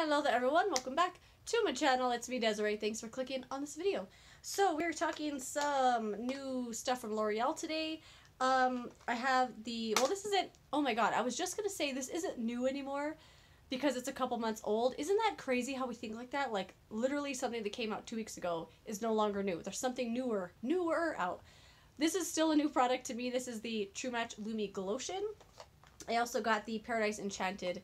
Hello there everyone, welcome back to my channel. It's me, Desiree. Thanks for clicking on this video. So we're talking some new stuff from L'Oreal today. I have the, well this isn't, oh my god, I was just gonna say this isn't new anymore because it's a couple months old. Isn't that crazy how we think like that? Like literally something that came out 2 weeks ago is no longer new. There's something newer out. This is still a new product to me. This is the True Match Lumi Glotion. I also got the Paradise Enchanted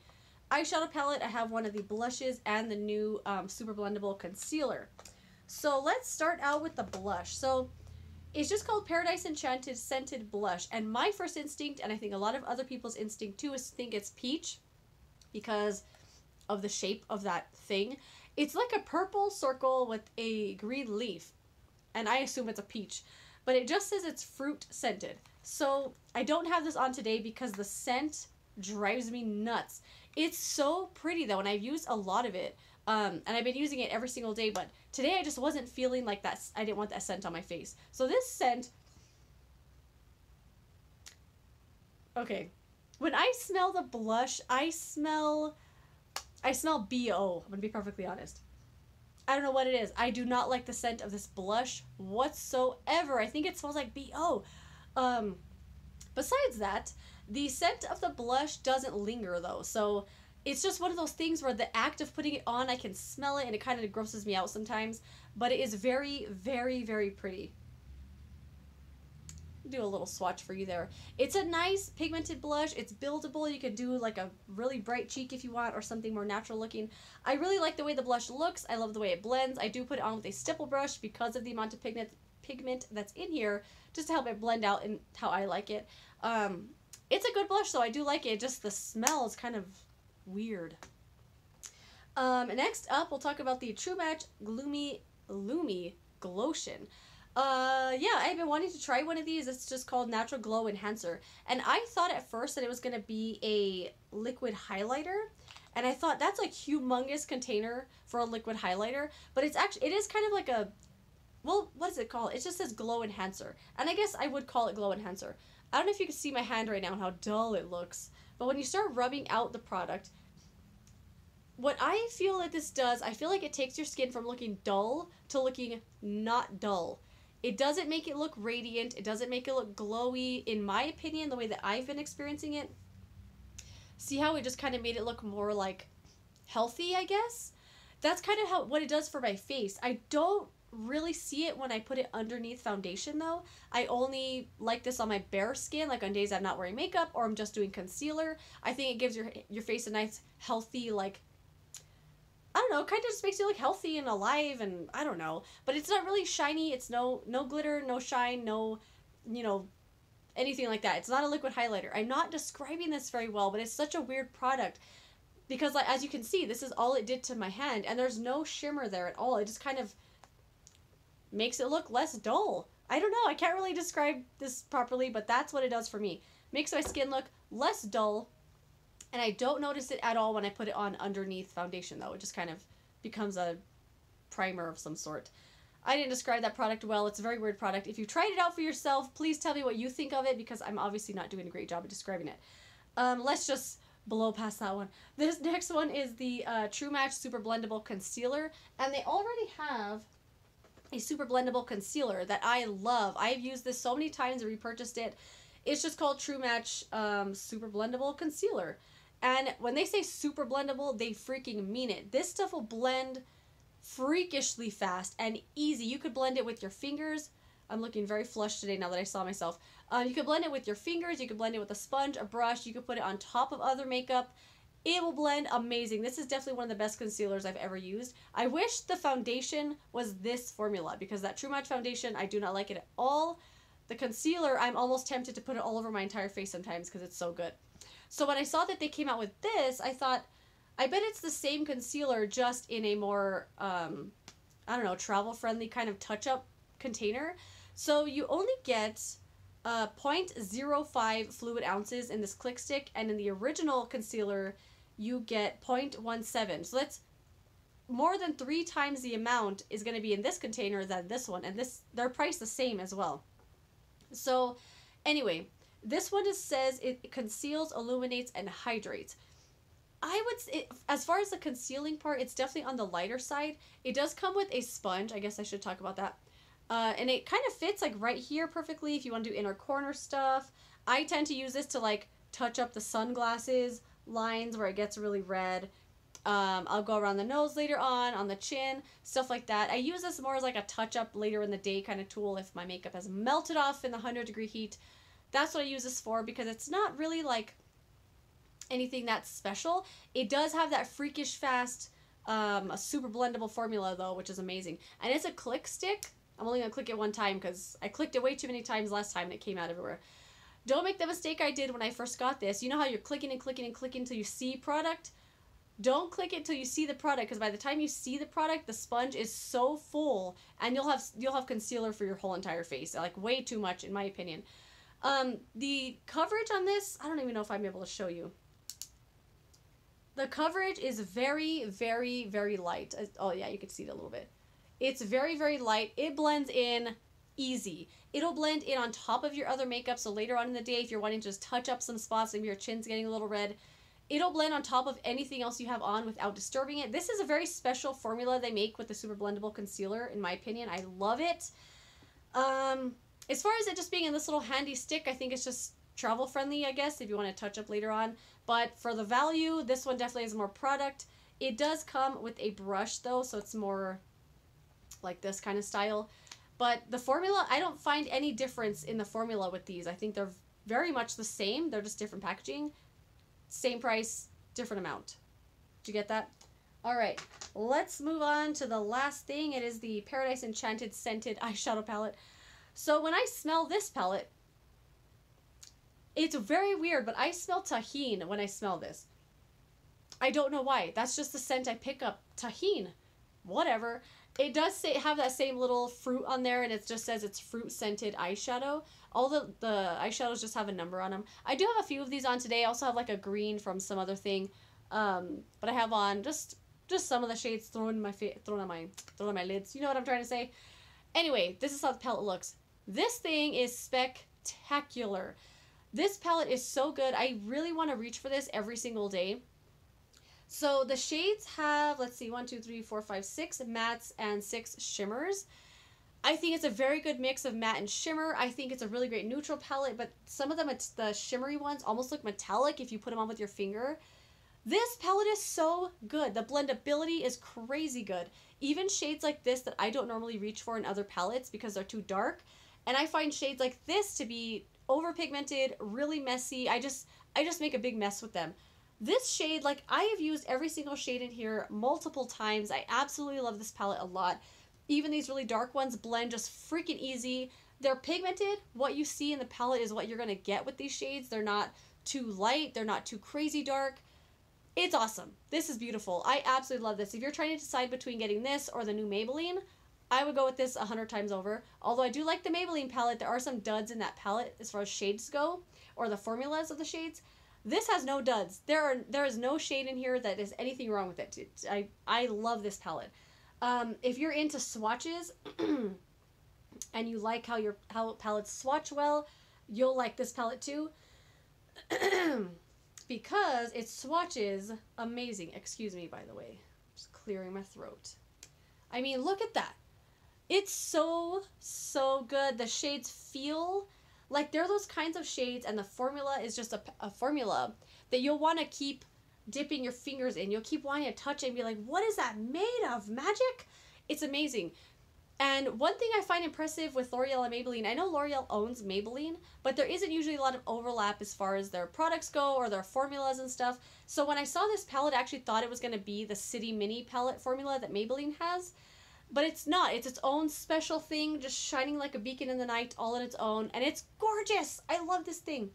Eyeshadow palette. I have one of the blushes and the new super blendable concealer. So let's start out with the blush. So it's just called Paradise Enchanted Scented Blush, and my first instinct, and I think a lot of other people's instinct too, is to think it's peach because of the shape of that thing. It's like a purple circle with a green leaf, and I assume it's a peach, but it just says it's fruit scented. So I don't have this on today because the scent drives me nuts. It's so pretty though, and I've used a lot of it, and I've been using it every single day, but today I just wasn't feeling like that. I didn't want that scent on my face. So this scent, okay, when I smell the blush, I smell BO. I'm gonna be perfectly honest. I don't know what it is. I do not like the scent of this blush whatsoever. I think it smells like BO. Besides that, the scent of the blush doesn't linger though, so it's just one of those things where the act of putting it on, I can smell it and it kind of grosses me out sometimes, but it is very, very, very pretty. Do a little swatch for you there. It's a nice pigmented blush. It's buildable. You could do like a really bright cheek if you want, or something more natural looking. I really like the way the blush looks. I love the way it blends. I do put it on with a stipple brush because of the amount of pigment that's in here, just to help it blend out in how I like it. It's a good blush, so I do like it. Just the smell is kind of weird. Next up, we'll talk about the True Match Lumi Glotion. Yeah, I've been wanting to try one of these. It's just called Natural Glow Enhancer, and I thought at first that it was going to be a liquid highlighter, and I thought that's a humongous container for a liquid highlighter, but it is kind of like a, well, what is it called? It just says Glow Enhancer, and I guess I would call it Glow Enhancer. I don't know if you can see my hand right now and how dull it looks, but when you start rubbing out the product, what I feel like this does, I feel like it takes your skin from looking dull to looking not dull. It doesn't make it look radiant. It doesn't make it look glowy, in my opinion, the way that I've been experiencing it. See how it just kind of made it look more like healthy, I guess? That's kind of what it does for my face. I don't really see it when I put it underneath foundation though. I only like this on my bare skin, like on days I'm not wearing makeup or I'm just doing concealer. I think it gives your face a nice healthy, like, I don't know, kind of just makes you look healthy and alive, and I don't know. But it's not really shiny. It's no glitter, no shine, no, you know, anything like that. It's not a liquid highlighter. I'm not describing this very well, but it's such a weird product because, like, as you can see, this is all it did to my hand, and there's no shimmer there at all. It just kind of makes it look less dull. I don't know. I can't really describe this properly, but that's what it does for me. Makes my skin look less dull. And I don't notice it at all when I put it on underneath foundation, though. It just kind of becomes a primer of some sort. I didn't describe that product well. It's a very weird product. If you tried it out for yourself, please tell me what you think of it, because I'm obviously not doing a great job of describing it. Let's just blow past that one. This next one is the True Match Super Blendable Concealer. And they already have a super blendable concealer that I love. I've used this so many times and repurchased it. It's just called True Match Super Blendable Concealer. And when they say super blendable, they freaking mean it. This stuff will blend freakishly fast and easy. You could blend it with your fingers. I'm looking very flushed today now that I saw myself. You could blend it with your fingers. You could blend it with a sponge, a brush. You could put it on top of other makeup. It will blend amazing. This is definitely one of the best concealers I've ever used. I wish the foundation was this formula, because that True Match foundation, I do not like it at all. The concealer, I'm almost tempted to put it all over my entire face sometimes because it's so good. So when I saw that they came out with this, I thought, I bet it's the same concealer, just in a more, I don't know, travel-friendly kind of touch-up container. So you only get 0.05 fluid ounces in this click stick, and in the original concealer, you get 0.17. So that's more than 3 times the amount is going to be in this container than this one, and they're priced the same as well. So anyway, this one just says it conceals, illuminates, and hydrates. as far as the concealing part, it's definitely on the lighter side. It does come with a sponge. I guess I should talk about that. And it kind of fits like right here perfectly if you want to do inner corner stuff. I tend to use this to like touch up the sunglasses lines where it gets really red. I'll go around the nose later on the chin, stuff like that. I use this more as like a touch up later in the day kind of tool if my makeup has melted off in the 100-degree heat. That's what I use this for, because it's not really like anything that's special. It does have that freakish fast, a super blendable formula though, which is amazing. And it's a click stick. I'm only gonna click it one time because I clicked it way too many times last time and it came out everywhere. Don't make the mistake I did when I first got this. You know how you're clicking and clicking and clicking until you see product? Don't click it till you see the product, because by the time you see the product, the sponge is so full and you'll have concealer for your whole entire face. Like way too much in my opinion. The coverage on this, I don't even know if I'm able to show you. The coverage is very, very, very light. Oh yeah, you can see it a little bit. It's very, very light. It blends in easy. It'll blend in on top of your other makeup, so later on in the day, if you're wanting to just touch up some spots, maybe your chin's getting a little red, it'll blend on top of anything else you have on without disturbing it. This is a very special formula they make with the super blendable concealer, in my opinion. I love it. As far as it just being in this little handy stick, I think it's just travel friendly, I guess, if you want to touch up later on. But for the value, this one definitely has more product. It does come with a brush though, so it's more like this kind of style. But the formula, I don't find any difference in the formula with these. I think they're very much the same. They're just different packaging. Same price, different amount. Did you get that? All right, let's move on to the last thing. It is the Paradise Enchanted Scented Eyeshadow Palette. So when I smell this palette, it's very weird, but I smell tahine when I smell this. I don't know why. That's just the scent I pick up. Tahine. Whatever. It does have that same little fruit on there, and it just says it's fruit scented eyeshadow. All the eyeshadows just have a number on them. I do have a few of these on today. I also have like a green from some other thing, but I have on just some of the shades thrown on my lids. You know what I'm trying to say? Anyway, this is how the palette looks. This thing is spectacular. This palette is so good. I really want to reach for this every single day. So the shades have, let's see, 1, 2, 3, 4, 5, 6 mattes and 6 shimmers. I think it's a very good mix of matte and shimmer. I think it's a really great neutral palette, but some of them, the shimmery ones almost look metallic if you put them on with your finger. This palette is so good. The blendability is crazy good. Even shades like this that I don't normally reach for in other palettes because they're too dark. And I find shades like this to be overpigmented, really messy. I just make a big mess with them. This shade, like, I have used every single shade in here multiple times. I absolutely love this palette a lot. Even these really dark ones blend just freaking easy. They're pigmented. What you see in the palette is what you're going to get with these shades. They're not too light. They're not too crazy dark. It's awesome. This is beautiful. I absolutely love this. If you're trying to decide between getting this or the new Maybelline, I would go with this 100 times over. Although I do like the Maybelline palette, there are some duds in that palette as far as shades go, or the formulas of the shades. This has no duds. There is no shade in here that is anything wrong with it. I love this palette. If you're into swatches and you like how palettes swatch well, you'll like this palette too. Because it swatches amazing. Excuse me, by the way. Just clearing my throat. I mean, look at that. It's so, so good. The shades feel like they're those kinds of shades, and the formula is just a formula that you'll want to keep dipping your fingers in. You'll keep wanting to touch it and be like, what is that made of? Magic? It's amazing. And one thing I find impressive with L'Oreal and Maybelline, I know L'Oreal owns Maybelline, but there isn't usually a lot of overlap as far as their products go or their formulas and stuff. So when I saw this palette, I actually thought it was going to be the City Mini palette formula that Maybelline has. But it's not. It's its own special thing, just shining like a beacon in the night, all on its own. And it's gorgeous. I love this thing.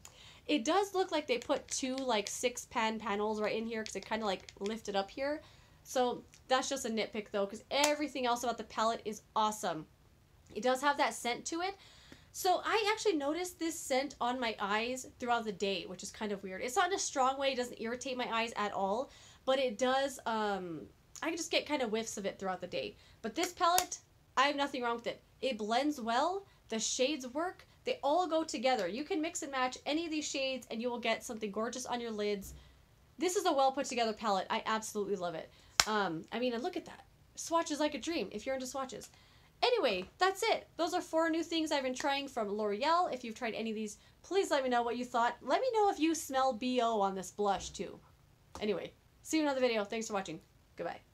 It does look like they put two like 6-pan panels right in here because it kind of like lifted up here. So that's just a nitpick though, because everything else about the palette is awesome. It does have that scent to it. So I actually noticed this scent on my eyes throughout the day, which is kind of weird. It's not in a strong way. It doesn't irritate my eyes at all. But it does, I can just get kind of whiffs of it throughout the day. But this palette, I have nothing wrong with it. It blends well. The shades work. They all go together. You can mix and match any of these shades and you will get something gorgeous on your lids. This is a well put together palette. I absolutely love it. I mean, and look at that. Swatch is like a dream if you're into swatches. Anyway, that's it. Those are 4 new things I've been trying from L'Oreal. If you've tried any of these, please let me know what you thought. Let me know if you smell BO on this blush too. Anyway, see you in another video. Thanks for watching. Goodbye.